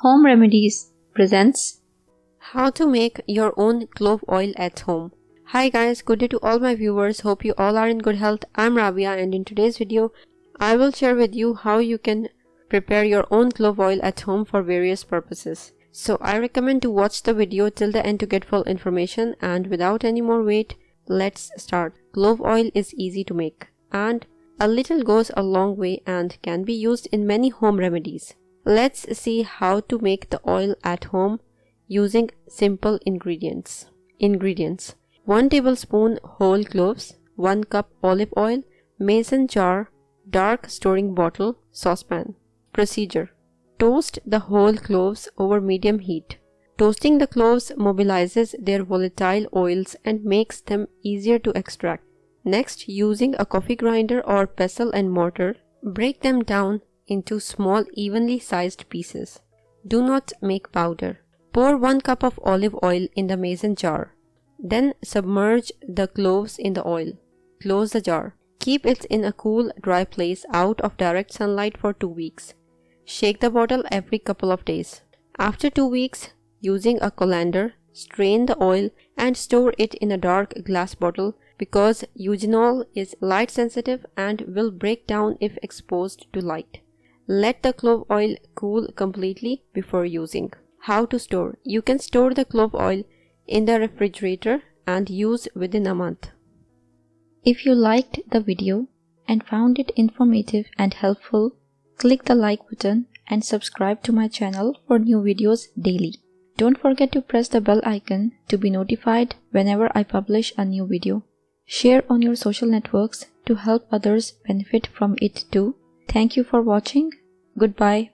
Home Remedies presents How to make your own clove oil at home. Hi guys, good day to all my viewers. Hope you all are in good health. I'm Rabia and in today's video, I will share with you how you can prepare your own clove oil at home for various purposes. So I recommend to watch the video till the end to get full information, and without any more wait, let's start. Clove oil is easy to make and a little goes a long way and can be used in many home remedies. Let's see how to make the oil at home using simple ingredients. 1 tablespoon whole cloves, 1 cup olive oil, mason jar, dark storing bottle, saucepan. Procedure: toast the whole cloves over medium heat. Toasting the cloves mobilizes their volatile oils and makes them easier to extract. Next, using a coffee grinder or pestle and mortar, break them down into small evenly sized pieces. Do not make powder. Pour 1 cup of olive oil in the mason jar. Then submerge the cloves in the oil. Close the jar. Keep it in a cool, dry place out of direct sunlight for 2 weeks. Shake the bottle every couple of days. After 2 weeks, using a colander, strain the oil and store it in a dark glass bottle because eugenol is light sensitive and will break down if exposed to light. Let the clove oil cool completely before using. How to store? You can store the clove oil in the refrigerator and use within a month. If you liked the video and found it informative and helpful, click the like button and subscribe to my channel for new videos daily. Don't forget to press the bell icon to be notified whenever I publish a new video. Share on your social networks to help others benefit from it too. Thank you for watching. Goodbye.